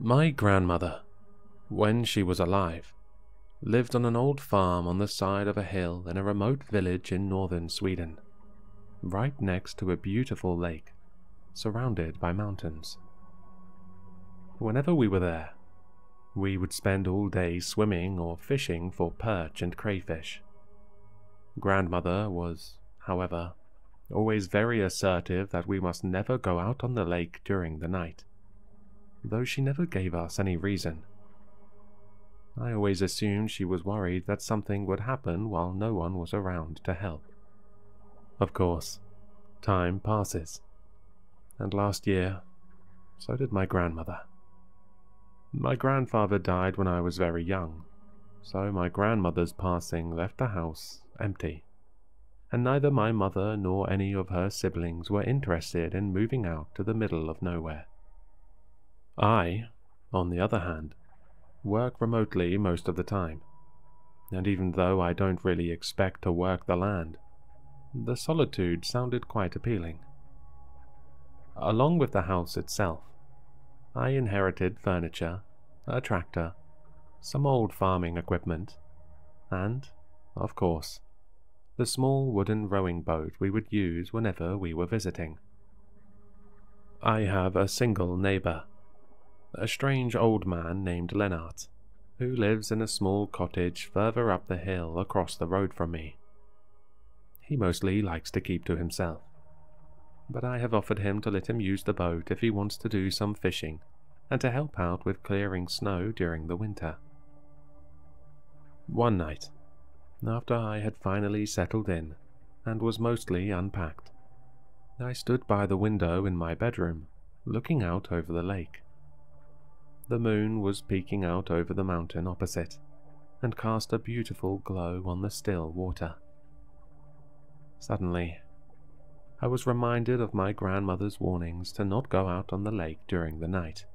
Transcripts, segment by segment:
My grandmother, when she was alive, lived on an old farm on the side of a hill in a remote village in northern Sweden, right next to a beautiful lake, surrounded by mountains. Whenever we were there, we would spend all day swimming or fishing for perch and crayfish. Grandmother was, however, always very assertive that we must never go out on the lake during the night, though she never gave us any reason. I always assumed she was worried that something would happen while no one was around to help. Of course, time passes, and last year, so did my grandmother. My grandfather died when I was very young, so my grandmother's passing left the house empty, and neither my mother nor any of her siblings were interested in moving out to the middle of nowhere. I, on the other hand, work remotely most of the time, and even though I don't really expect to work the land, the solitude sounded quite appealing. Along with the house itself, I inherited furniture, a tractor, some old farming equipment, and, of course, the small wooden rowing boat we would use whenever we were visiting. I have a single neighbor, a strange old man named Lennart, who lives in a small cottage further up the hill across the road from me. He mostly likes to keep to himself, but I have offered him to let him use the boat if he wants to do some fishing and to help out with clearing snow during the winter. One night, after I had finally settled in and was mostly unpacked, I stood by the window in my bedroom, looking out over the lake. The moon was peeking out over the mountain opposite and cast a beautiful glow on the still water. Suddenly, I was reminded of my grandmother's warnings to not go out on the lake during the night.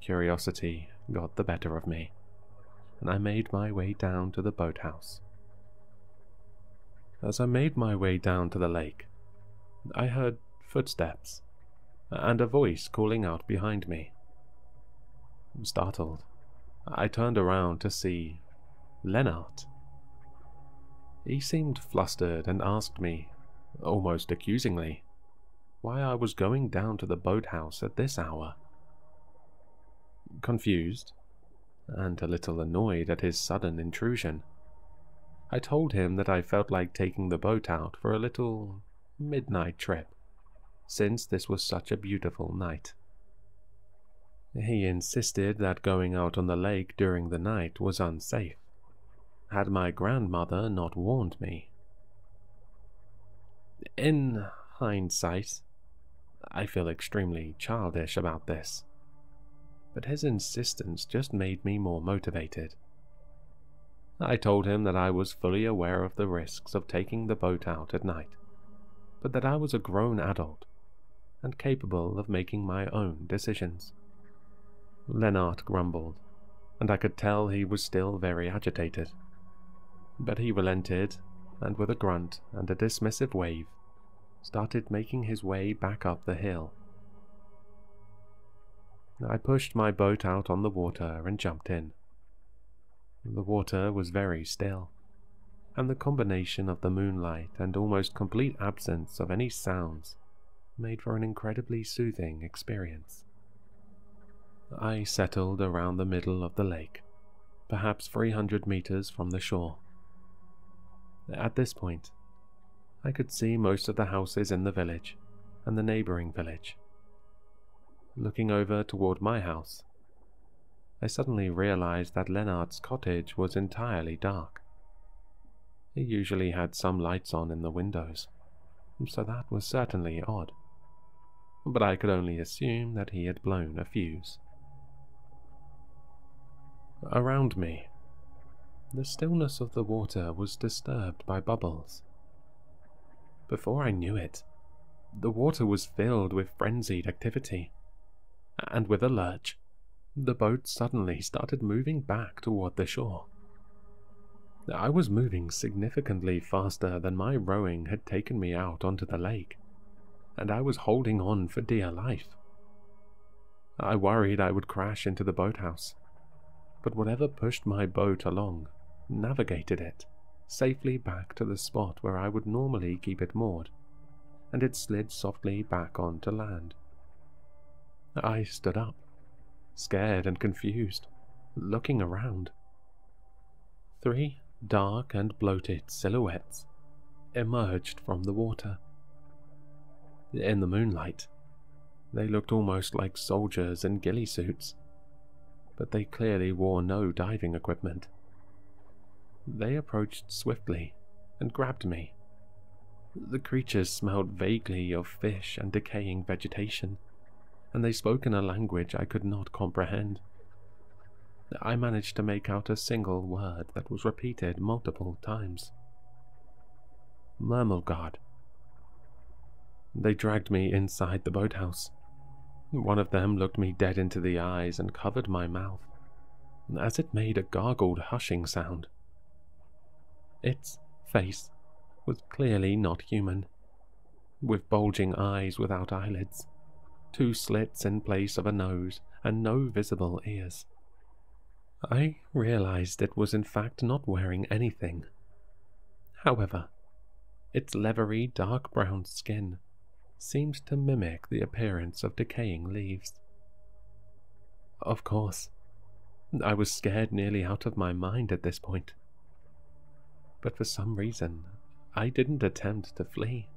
Curiosity got the better of me, and I made my way down to the boathouse. As I made my way down to the lake, I heard footsteps and a voice calling out behind me. Startled, I turned around to see Lennart. He seemed flustered and asked me, almost accusingly, why I was going down to the boathouse at this hour. Confused, and a little annoyed at his sudden intrusion, I told him that I felt like taking the boat out for a little midnight trip, since this was such a beautiful night. He insisted that going out on the lake during the night was unsafe, had my grandmother not warned me. In hindsight, I feel extremely childish about this, but his insistence just made me more motivated. I told him that I was fully aware of the risks of taking the boat out at night, but that I was a grown adult and capable of making my own decisions. Lennart grumbled, and I could tell he was still very agitated, but he relented, and with a grunt and a dismissive wave, started making his way back up the hill. I pushed my boat out on the water and jumped in. The water was very still, and the combination of the moonlight and almost complete absence of any sounds made for an incredibly soothing experience. I settled around the middle of the lake, perhaps 300 meters from the shore. At this point, I could see most of the houses in the village and the neighboring village. Looking over toward my house, I suddenly realized that Lennart's cottage was entirely dark. He usually had some lights on in the windows, so that was certainly odd, but I could only assume that he had blown a fuse. Around me, the stillness of the water was disturbed by bubbles. Before I knew it, the water was filled with frenzied activity, and with a lurch, the boat suddenly started moving back toward the shore. I was moving significantly faster than my rowing had taken me out onto the lake, and I was holding on for dear life. I worried I would crash into the boathouse, but whatever pushed my boat along navigated it safely back to the spot where I would normally keep it moored, and it slid softly back onto land. I stood up, scared and confused, looking around. 3 dark and bloated silhouettes emerged from the water. In the moonlight, they looked almost like soldiers in ghillie suits, but they clearly wore no diving equipment. They approached swiftly and grabbed me. The creatures smelled vaguely of fish and decaying vegetation, and they spoke in a language I could not comprehend. I managed to make out a single word that was repeated multiple times. Mermelgard. They dragged me inside the boathouse. One of them looked me dead into the eyes and covered my mouth, as it made a gargled hushing sound. Its face was clearly not human, with bulging eyes without eyelids, 2 slits in place of a nose, and no visible ears. I realized it was in fact not wearing anything. However, its leathery dark brown skin seemed to mimic the appearance of decaying leaves. Of course, I was scared nearly out of my mind at this point, but for some reason I didn't attempt to flee.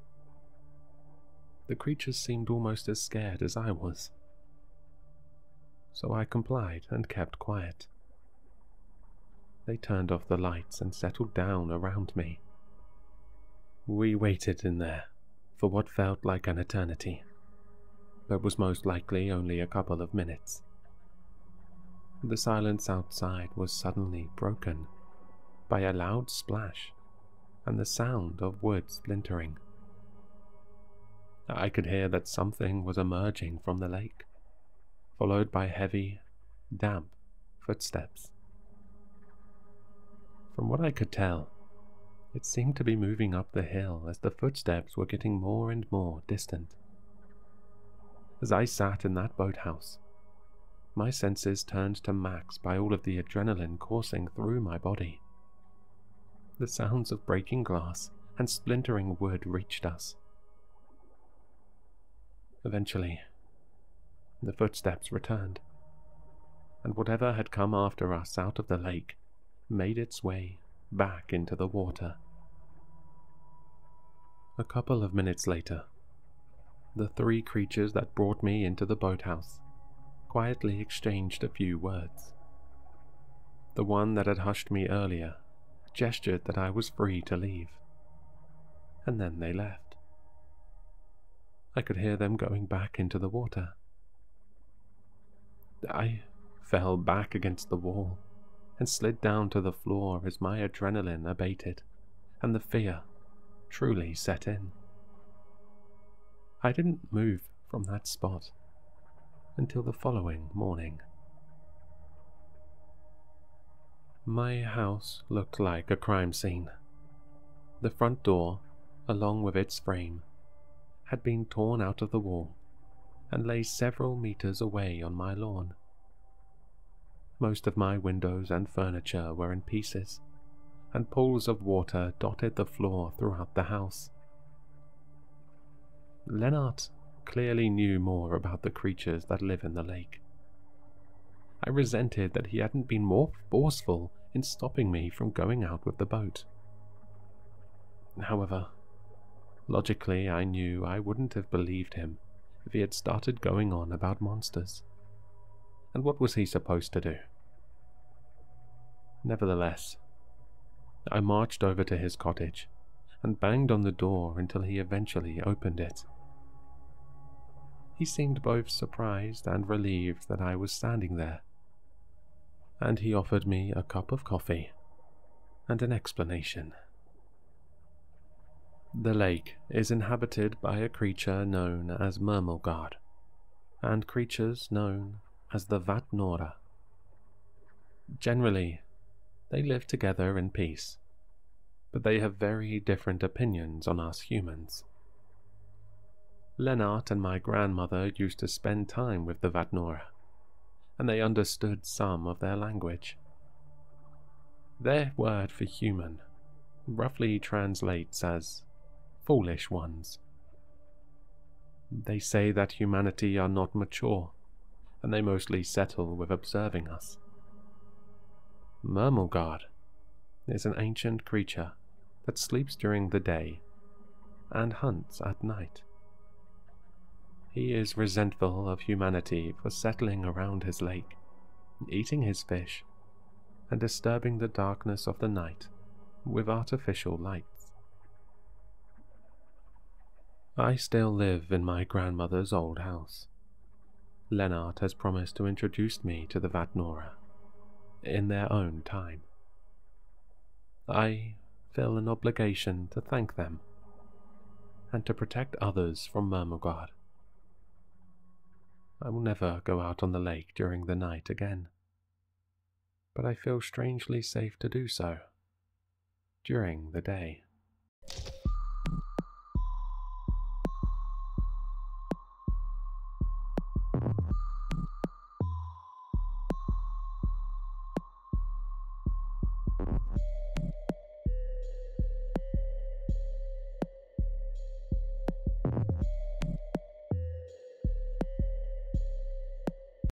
The creatures seemed almost as scared as I was, so I complied and kept quiet. They turned off the lights and settled down around me. We waited in there for what felt like an eternity, but was most likely only a couple of minutes. The silence outside was suddenly broken by a loud splash and the sound of wood splintering. I could hear that something was emerging from the lake, followed by heavy, damp footsteps. From what I could tell, it seemed to be moving up the hill as the footsteps were getting more and more distant. As I sat in that boathouse, my senses turned to max by all of the adrenaline coursing through my body. The sounds of breaking glass and splintering wood reached us. Eventually, the footsteps returned, and whatever had come after us out of the lake made its way back into the water. A couple of minutes later, the 3 creatures that brought me into the boathouse quietly exchanged a few words. The one that had hushed me earlier gestured that I was free to leave, and then they left. I could hear them going back into the water. I fell back against the wall and slid down to the floor as my adrenaline abated and the fear truly set in. I didn't move from that spot until the following morning. My house looked like a crime scene. The front door, along with its frame, had been torn out of the wall and lay several meters away on my lawn. Most of my windows and furniture were in pieces, and pools of water dotted the floor throughout the house. Lennart clearly knew more about the creatures that live in the lake. I resented that he hadn't been more forceful in stopping me from going out with the boat. However, logically I knew I wouldn't have believed him if he had started going on about monsters. And what was he supposed to do? Nevertheless, I marched over to his cottage and banged on the door until he eventually opened it. He seemed both surprised and relieved that I was standing there, and he offered me a cup of coffee and an explanation. The lake is inhabited by a creature known as Mermelgard, and creatures known as the Vatnora. Generally, they live together in peace, but they have very different opinions on us humans. Lennart and my grandmother used to spend time with the Vatnora, and they understood some of their language. Their word for human roughly translates as foolish ones. They say that humanity are not mature, and they mostly settle with observing us. Mermelgard is an ancient creature that sleeps during the day and hunts at night. He is resentful of humanity for settling around his lake, eating his fish, and disturbing the darkness of the night with artificial lights. I still live in my grandmother's old house. Lennart has promised to introduce me to the Vatnora in their own time. I feel an obligation to thank them and to protect others from Mermelgard. I will never go out on the lake during the night again, but I feel strangely safe to do so during the day.